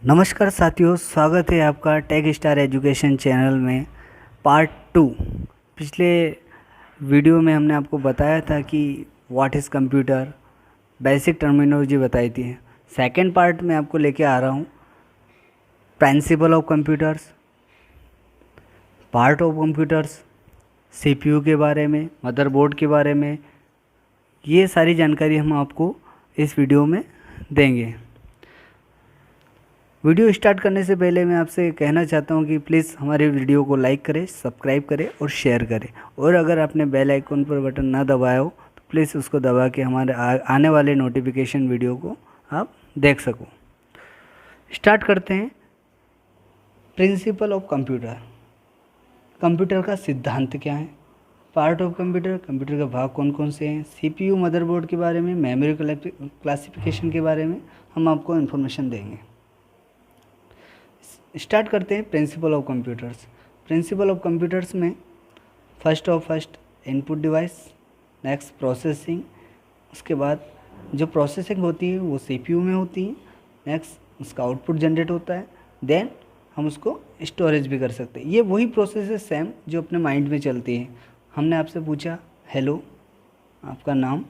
नमस्कार साथियों, स्वागत है आपका टेक स्टार एजुकेशन चैनल में पार्ट 2। पिछले वीडियो में हमने आपको बताया था कि what is computer, basic terminology बताई थी। सेकंड पार्ट में आपको लेके आ रहा हूँ principal of computers, part of computers, CPU के बारे में, मदरबोर्ड के बारे में। ये सारी जानकारी हम आपको इस वीडियो में देंगे। वीडियो स्टार्ट करने से पहले मैं आपसे कहना चाहता हूं कि प्लीज़ हमारे वीडियो को लाइक करें, सब्सक्राइब करें और शेयर करें। और अगर आपने बेल आइकन पर बटन ना दबाया हो तो प्लीज़ उसको दबा के हमारे आने वाले नोटिफिकेशन वीडियो को आप देख सको। स्टार्ट करते हैं। प्रिंसिपल ऑफ कंप्यूटर, कंप्यूटर का सिद्धांत क्या है, पार्ट ऑफ कंप्यूटर, कंप्यूटर के भाग कौन कौन से हैं, सीपीयू मदरबोर्ड के बारे में, मेमोरी क्लासिफिकेशन के बारे में हम आपको इन्फॉर्मेशन देंगे। स्टार्ट करते हैं principle of computers. Principle of computers में first input device, next processing, उसके बाद जो प्रोसेसिंग होती है वो सीपीयू में होती है, नेक्स्ट उसका आउटपुट जनरेट होता है, देन हम उसको स्टोरेज भी कर सकते हैं। ये वही प्रोसेस है सेम जो अपने माइंड में चलती है। हमने आपसे पूछा हेलो आपका नाम,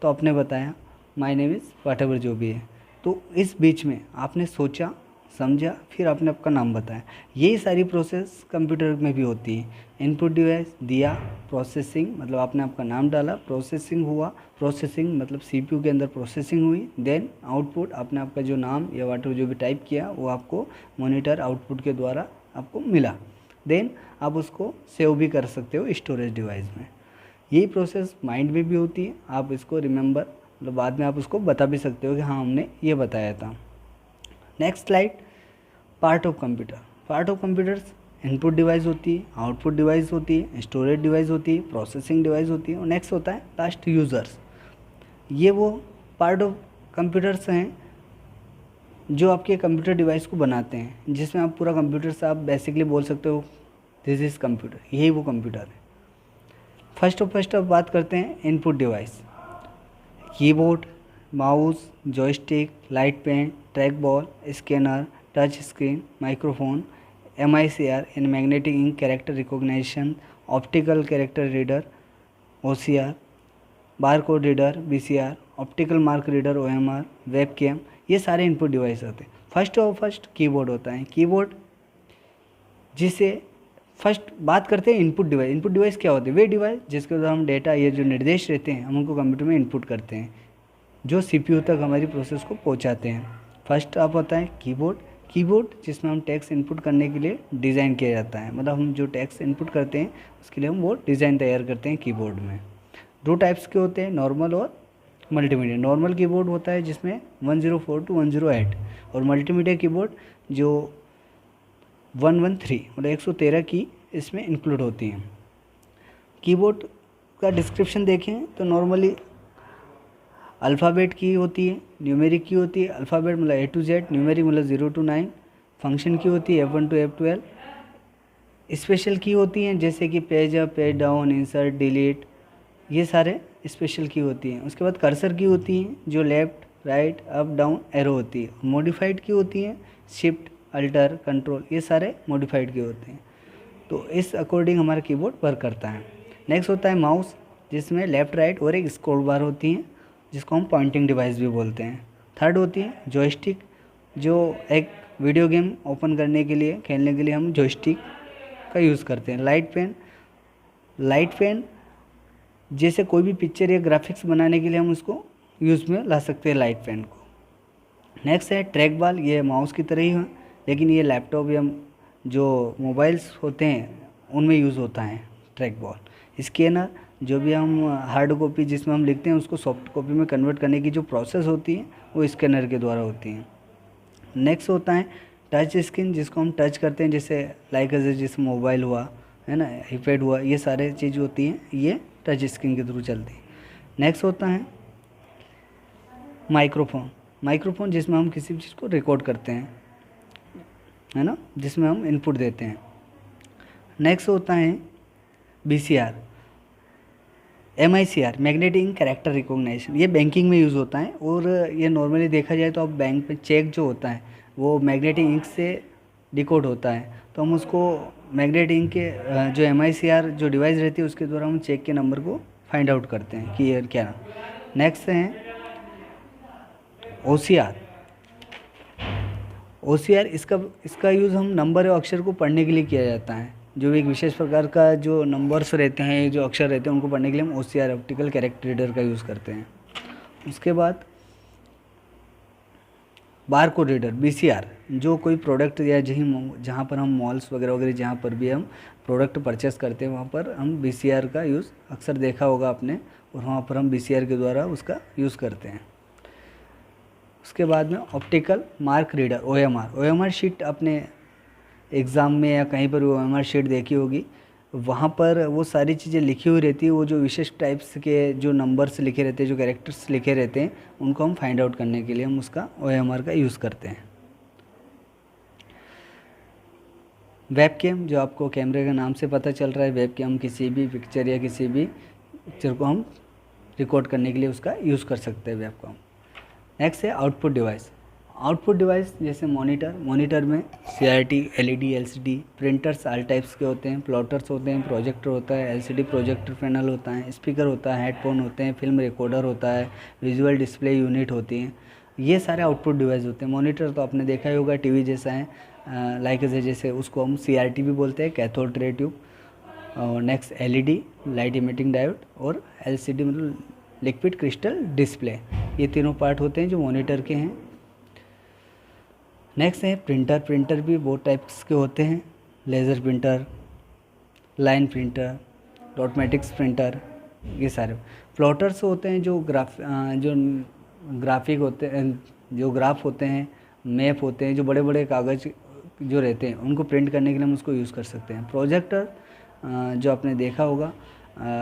तो आपने बताया my name is what ever जो भी है। तो इस बीच में आपने सोचा, समझा, फिर आपने आपका नाम बताया। यही सारी प्रोसेस कंप्यूटर में भी होती है। इनपुट डिवाइस दिया, प्रोसेसिंग मतलब आपने आपका नाम डाला, प्रोसेसिंग हुआ, प्रोसेसिंग मतलब सीपीयू के अंदर प्रोसेसिंग हुई, देन आउटपुट आपने आपका जो नाम या वाटर जो भी टाइप किया वो आपको मॉनिटर आउटपुट के द्वारा आपको मिला। देन आप उसको सेव भी कर सकते हो स्टोरेज डिवाइस में। यही प्रोसेस माइंड में भी होती है। आप इसको रिमेंबर मतलब बाद में आप उसको बता भी सकते हो कि हाँ हमने ये बताया था। Next slide, part of computer. Part of computers input device होती है, आउटपुट डिवाइस होती है, स्टोरेज डिवाइस होती है, प्रोसेसिंग डिवाइस होती है, और नेक्स्ट होता है लास्ट यूज़र्स। ये वो पार्ट ऑफ कंप्यूटर्स हैं जो आपके कंप्यूटर डिवाइस को बनाते हैं, जिसमें आप पूरा कंप्यूटर से आप बेसिकली बोल सकते हो दिस इज़ कंप्यूटर, यही वो कंप्यूटर है। फर्स्ट अब बात करते हैं input device. Keyboard, mouse, joystick, light pen, track ball, scanner, touch screen, microphone, MICR in magnetic ink character recognition, optical character reader OCR, barcode reader BCR, optical mark reader OMR, webcam, ये सारे input device होते हैं। First keyboard होता है। Keyboard जिसे first बात करते हैं इनपुट डिवाइस। इनपुट डिवाइस क्या होते हैं? वे डिवाइस जिसके द्वारा हम डेटा, ये जो निर्देश रहते हैं हम उनको कंप्यूटर में इनपुट करते हैं, जो सीपीयू तक हमारी प्रोसेस को पहुंचाते हैं। फर्स्ट आप होता है कीबोर्ड। कीबोर्ड जिसमें हम टेक्स्ट इनपुट करने के लिए डिज़ाइन किया जाता है, मतलब हम जो टेक्स्ट इनपुट करते हैं उसके लिए हम वो डिज़ाइन तैयार करते हैं कीबोर्ड में। दो टाइप्स के होते हैं, नॉर्मल और मल्टीमीडिया। नॉर्मल कीबोर्ड होता है जिसमें 104 to 108, और मल्टीमीडिया कीबोर्ड जो 113 मतलब 113 की इसमें इंक्लूड होती हैं। कीबोर्ड का डिस्क्रिप्शन देखें तो नॉर्मली अल्फ़ाबेट की होती है, न्यूमेरिक की होती है। अल्फ़ाबेट मतलब A to Z, न्यूमेरिक मतलब 0 to 9। फंक्शन की होती है F1 to F12। स्पेशल की होती हैं जैसे कि page up, page down, insert, delete, ये सारे स्पेशल की होती हैं। उसके बाद कर्सर की होती हैं जो left, right, up, down, arrow होती है। मॉडिफाइड की होती हैं शिफ्ट, अल्टर, कंट्रोल, ये सारे मॉडिफाइड के होते हैं। तो इस अकॉर्डिंग हमारा कीबोर्ड वर्क करता है। नेक्स्ट होता है माउस, जिसमें लेफ़्ट, राइट और एक स्क्रॉल बार होती हैं, जिसको हम पॉइंटिंग डिवाइस भी बोलते हैं। थर्ड होती है जॉयस्टिक, जो एक वीडियो गेम ओपन करने के लिए, खेलने के लिए हम जॉयस्टिक का यूज़ करते हैं। लाइट पेन जैसे कोई भी पिक्चर या ग्राफिक्स बनाने के लिए हम उसको यूज़ में ला सकते हैं, लाइट पेन को। नेक्स्ट है ट्रैक बॉल, ये माउस की तरह ही है, लेकिन ये लैपटॉप या जो मोबाइल्स होते हैं उनमें यूज़ होता है ट्रैक बॉल। स्कैनर, जो भी हम हार्ड कॉपी जिसमें हम लिखते हैं उसको सॉफ्ट कॉपी में कन्वर्ट करने की जो प्रोसेस होती है वो स्कैनर के द्वारा होती है। नेक्स्ट होता है टच स्क्रीन, जिसको हम टच करते हैं, जैसे लाइक जैसे मोबाइल हुआ है ना, आईपैड हुआ, ये सारे चीज़ होती हैं, ये टच स्क्रीन के थ्रू चलती है। नेक्स्ट होता है माइक्रोफोन जिसमें हम किसी भी चीज़ को रिकॉर्ड करते हैं, है ना, जिसमें हम इनपुट देते हैं। नेक्स्ट होता है BCR, MICR magnetic character recognition, ये बैंकिंग में यूज़ होता है। और ये नॉर्मली देखा जाए तो आप बैंक पे चेक जो होता है, वो मैग्नेटिक इंक से डिकोड होता है, तो हम उसको मैग्नेटिक इंक के जो MICR जो डिवाइस रहती है उसके द्वारा हम चेक के नंबर को फाइंड आउट करते हैं कि ये क्या। नेक्स्ट है OCR। OCR इसका यूज़ हम नंबर और अक्षर को पढ़ने के लिए किया जाता है। जो भी एक विशेष प्रकार का जो नंबर्स रहते हैं, जो अक्षर रहते हैं, उनको पढ़ने के लिए हम OCR ऑप्टिकल कैरेक्टर रीडर का यूज़ करते हैं। उसके बाद बार कोड रीडर BCR, जो कोई प्रोडक्ट या जहाँ पर हम मॉल्स वगैरह वगैरह जहाँ पर भी हम प्रोडक्ट परचेस करते हैं वहाँ पर हम BCR का यूज़ अक्सर देखा होगा आपने, और वहाँ पर हम BCR के द्वारा उसका यूज़ करते हैं। उसके बाद में optical mark reader OMR sheet अपने एग्ज़ाम में या कहीं पर OMR शीट देखी होगी, वहाँ पर वो सारी चीज़ें लिखी हुई रहती है। वो जो विशेष टाइप्स के जो नंबर्स लिखे रहते हैं, जो कैरेक्टर्स लिखे रहते हैं, उनको हम फाइंड आउट करने के लिए हम उसका OMR का यूज़ करते हैं। वेबकैम, जो आपको कैमरे के नाम से पता चल रहा है, वेबकैम किसी भी पिक्चर या किसी भी पिक्चर को हम रिकॉर्ड करने के लिए उसका यूज़ कर सकते हैं वेबकैम। नेक्स्ट है आउटपुट डिवाइस। आउटपुट डिवाइस जैसे मॉनिटर में CRT, LED, LCD, printers all types के होते हैं, प्लॉटर्स होते हैं, प्रोजेक्टर होता है, LCD प्रोजेक्टर पैनल होता है, स्पीकर होता है, हेडफोन होते हैं, फिल्म रिकॉर्डर होता है, विजुअल डिस्प्ले यूनिट होती हैं। ये सारे आउटपुट डिवाइस होते हैं। मॉनिटर तो आपने देखा ही होगा, टीवी जैसा है, लाइक जैसे उसको हम CRT भी बोलते हैं, कैथोड रे ट्यूब। और next LED, light emitting diode, और LCD मतलब लिक्विड क्रिस्टल डिस्प्ले। ये तीनों पार्ट होते हैं जो मॉनिटर के हैं। नेक्स्ट है प्रिंटर भी बहुत टाइप्स के होते हैं, laser printer, line printer, automatics printer, ये सारे। प्लॉटर्स होते हैं जो ग्राफिक होते हैं, जो ग्राफ होते हैं, मैप होते हैं, जो बड़े बड़े कागज़ जो रहते हैं उनको प्रिंट करने के लिए हम उसको यूज़ कर सकते हैं। प्रोजेक्टर, जो आपने देखा होगा,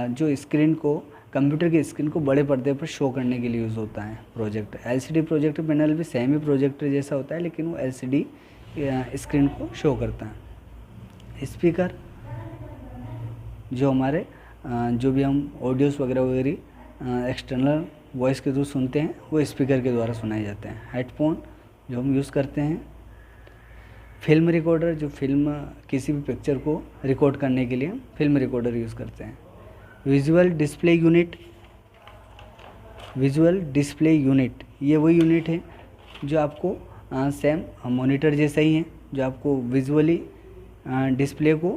जो स्क्रीन को, कंप्यूटर की स्क्रीन को बड़े पर्दे पर शो करने के लिए यूज़ होता है प्रोजेक्टर। LCD प्रोजेक्टर पैनल भी सेम ही प्रोजेक्टर जैसा होता है, लेकिन वो LCD स्क्रीन को शो करता है। स्पीकर, जो हमारे जो भी हम ऑडियोस वगैरह एक्सटर्नल वॉइस के थ्रू सुनते हैं, वो स्पीकर के द्वारा सुनाए जाते हैं। हेडफोन जो हम यूज़ करते हैं। फिल्म रिकॉर्डर, जो फिल्म किसी भी पिक्चर को रिकॉर्ड करने के लिए हम फिल्म रिकॉर्डर यूज़ करते हैं। विजुअल डिस्प्ले यूनिट, ये वही यूनिट है जो आपको सेम मॉनिटर जैसा ही है, जो आपको विजुअली डिस्प्ले को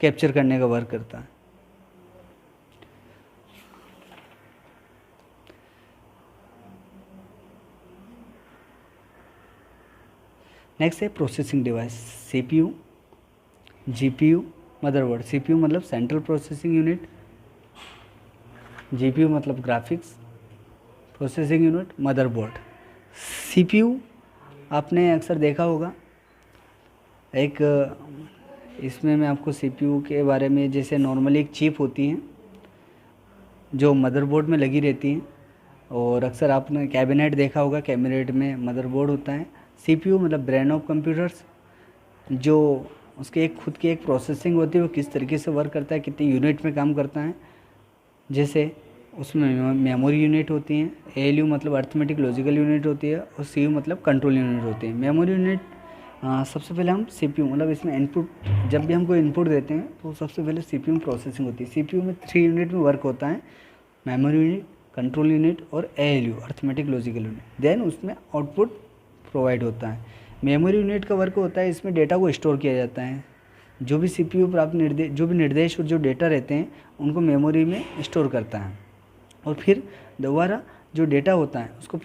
कैप्चर करने का वर्क करता है। नेक्स्ट है processing device. CPU, GPU, motherboard. CPU मतलब सेंट्रल प्रोसेसिंग यूनिट, GPU मतलब graphics processing unit, motherboard. CPU आपने अक्सर देखा होगा, एक इसमें मैं आपको CPU के बारे में, जैसे नॉर्मली एक चिप होती हैं जो मदरबोर्ड में लगी रहती हैं, और अक्सर आपने कैबिनेट देखा होगा, कैबिनेट में मदरबोर्ड होता है। CPU मतलब ब्रेन ऑफ कंप्यूटर्स, जो उसके एक खुद की एक प्रोसेसिंग होती है, वो किस तरीके से वर्क करता है, कितनी यूनिट में काम करता है। जैसे उसमें मेमोरी यूनिट होती हैं, ALU मतलब अर्थमेटिक लॉजिकल यूनिट होती है, और CU मतलब कंट्रोल यूनिट होती है। मेमोरी यूनिट, सबसे पहले हम CPU मतलब इसमें इनपुट, जब भी हम कोई इनपुट देते हैं तो सबसे पहले CPU में प्रोसेसिंग होती है। CPU में 3 यूनिट में वर्क होता है, मेमोरी यूनिट, कंट्रोल यूनिट और ALU arithmetic logical unit. Then उसमें आउटपुट प्रोवाइड होता है। मेमोरी यूनिट का वर्क होता है, इसमें डेटा को स्टोर किया जाता है। जो भी CPU प्राप्त जो भी निर्देश और जो डेटा रहते हैं उनको मेमोरी में स्टोर करता है, और फिर दोबारा जो डेटा होता है उसको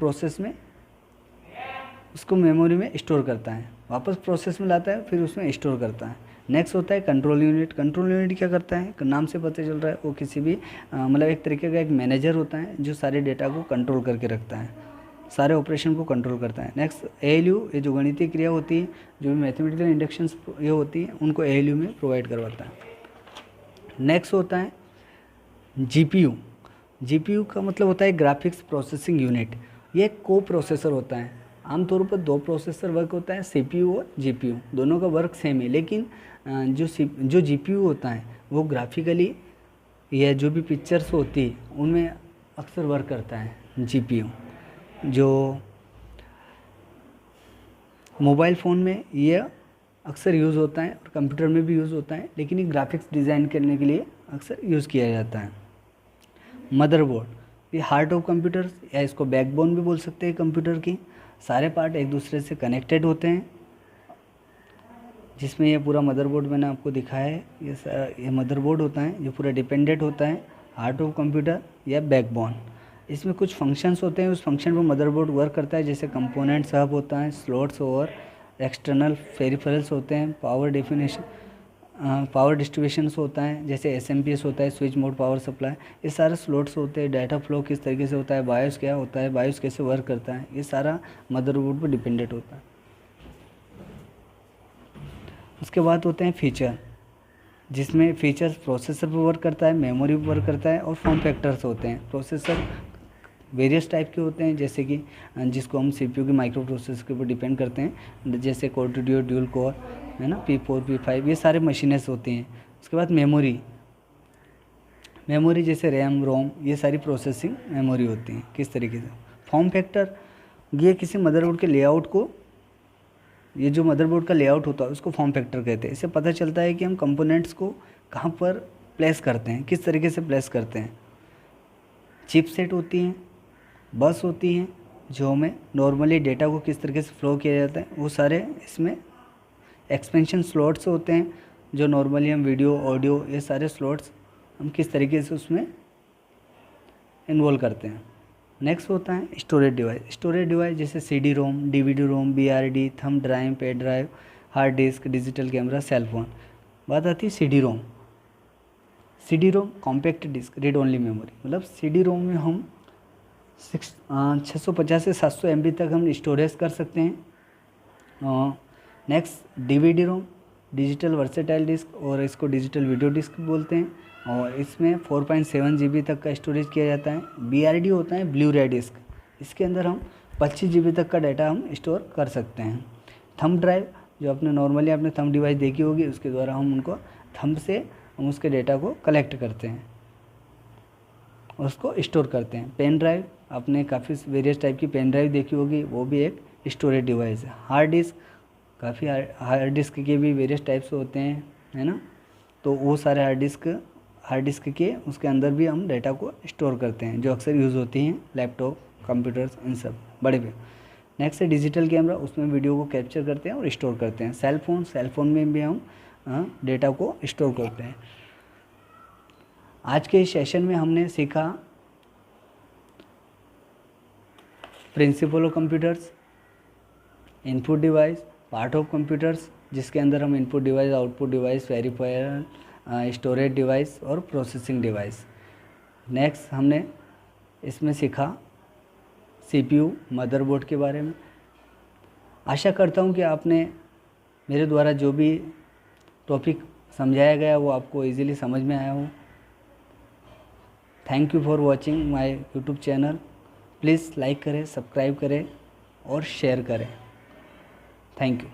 उसको मेमोरी में स्टोर करता है, वापस प्रोसेस में लाता है, फिर उसमें स्टोर करता है। नेक्स्ट होता है कंट्रोल यूनिट। कंट्रोल यूनिट क्या करता है, नाम से पता चल रहा है, वो किसी भी मतलब एक तरीके का एक मैनेजर होता है जो सारे डेटा को कंट्रोल करके रखता है, सारे ऑपरेशन को कंट्रोल करता है। नेक्स्ट ALU, ये जो गणितीय क्रिया होती है, जो भी मैथमेटिकल इंडक्शंस ये होती है, उनको ALU में प्रोवाइड करवाता है। नेक्स्ट होता है GPU का मतलब होता है ग्राफिक्स प्रोसेसिंग यूनिट। ये को प्रोसेसर होता है। आमतौर पर 2 प्रोसेसर वर्क होता है, CPU और GPU, दोनों का वर्क सेम है, लेकिन जो GPU होता है वो ग्राफिकली या जो भी पिक्चर्स होती है उनमें अक्सर वर्क करता है GPU। जो मोबाइल फ़ोन में ये अक्सर यूज़ होता है और कंप्यूटर में भी यूज़ होता है, लेकिन ये ग्राफिक्स डिज़ाइन करने के लिए अक्सर यूज़ किया जाता है। मदरबोर्ड, ये हार्ट ऑफ कंप्यूटर या इसको बैकबोन भी बोल सकते हैं कंप्यूटर की। सारे पार्ट एक दूसरे से कनेक्टेड होते हैं, जिसमें ये पूरा मदरबोर्ड मैंने आपको दिखाया है। ये मदरबोर्ड होता है जो पूरा डिपेंडेंट होता है हार्ट ऑफ कंप्यूटर या बैकबोन। इसमें कुछ फंक्शंस होते हैं, उस फंक्शन पर मदरबोर्ड वर्क करता है, जैसे कंपोनेंट्स हब होता है, स्लॉट्स और एक्सटर्नल पेरिफेरल्स होते हैं, पावर डिस्ट्रीब्यूशंस होता है, जैसे एसएमपीएस होता है, स्विच मोड पावर सप्लाई। ये सारे स्लॉट्स होते हैं। डाटा फ्लो किस तरीके से होता है, बायोस क्या होता है, बायोस कैसे वर्क करता है, ये सारा मदरबोर्ड पर डिपेंडेंट होता है। उसके बाद होते हैं फीचर, जिसमें फीचर्स प्रोसेसर पर वर्क करता है, मेमोरी पर वर्क करता है और फॉर्म फैक्टर्स होते हैं। प्रोसेसर वेरियस टाइप के होते हैं, जैसे कि जिसको हम सीपीयू के माइक्रो प्रोसेसर के ऊपर डिपेंड करते हैं, जैसे कोर डुओ ड्यूल कोर है ना, P4 P5, ये सारे मशीनें होती हैं। उसके बाद मेमोरी जैसे रैम रोम, ये सारी प्रोसेसिंग मेमोरी होती हैं किस तरीके से। फॉर्म फैक्टर, ये किसी मदरबोर्ड के लेआउट को, ये जो मदरबोर्ड का लेआउट होता है उसको फॉर्म फैक्टर कहते हैं। इससे पता चलता है कि हम कंपोनेंट्स को कहाँ पर प्लेस करते हैं, किस तरीके से प्लेस करते हैं। चिपसेट होती हैं, बस होती हैं, जो हमें नॉर्मली डेटा को किस तरीके से फ्लो किया जाता है, वो सारे इसमें एक्सपेंशन स्लॉट्स होते हैं, जो नॉर्मली हम वीडियो ऑडियो ये सारे स्लॉट्स हम किस तरीके से उसमें इन्वॉल्व करते हैं। नेक्स्ट होता है स्टोरेज डिवाइस जैसे CD ROM, DVD ROM, BRD, thumb drive, pen drive, hard disk, digital camera, cell phone. बात आती है CD ROM compact disc, read only memory. मतलब सीडी रोम में हम 650 से 700 MB तक हम स्टोरेज कर सकते हैं। नेक्स्ट डीवीडी रोम, डिजिटल वर्सेटाइल डिस्क, और इसको डिजिटल वीडियो डिस्क बोलते हैं, और इसमें 4.7 GB तक का स्टोरेज किया जाता है। बीआरडी होता है ब्लू रे डिस्क, इसके अंदर हम 25 GB तक का डाटा हम स्टोर कर सकते हैं। थंब ड्राइव, जो आपने नॉर्मली आपने थंब डिवाइस देखी होगी, उसके द्वारा हम उनको थंब से हम उसके डेटा को कलेक्ट करते हैं, उसको स्टोर करते हैं। पेन ड्राइव, आपने काफ़ी वेरियस टाइप की पेन ड्राइव देखी होगी, वो भी एक स्टोरेज डिवाइस है। हार्ड डिस्क, काफ़ी हार्ड डिस्क के भी वेरियस टाइप्स होते हैं, है ना, तो वो सारे हार्ड डिस्क के उसके अंदर भी हम डाटा को स्टोर करते हैं, जो अक्सर यूज़ होती हैं लैपटॉप, कंप्यूटर्स, इन सब बड़े पे। नेक्स्ट है डिजिटल कैमरा, उसमें वीडियो को कैप्चर करते हैं और स्टोर करते हैं। सेल फोन में भी हम डेटा को स्टोर करते हैं। आज के इस सेशन में हमने सीखा principal of computers, input device, part of computers, जिसके अंदर हम input device, output device, verifier, storage device और प्रोसेसिंग डिवाइस। नेक्स्ट हमने इसमें सीखा सीपीयू, मदरबोर्ड के बारे में। आशा करता हूँ कि आपने मेरे द्वारा जो भी टॉपिक समझाया गया वो आपको इजीली समझ में आया हो। Thank you for watching my YouTube channel. Please like करें, सब्सक्राइब करें और शेयर करें। Thank you.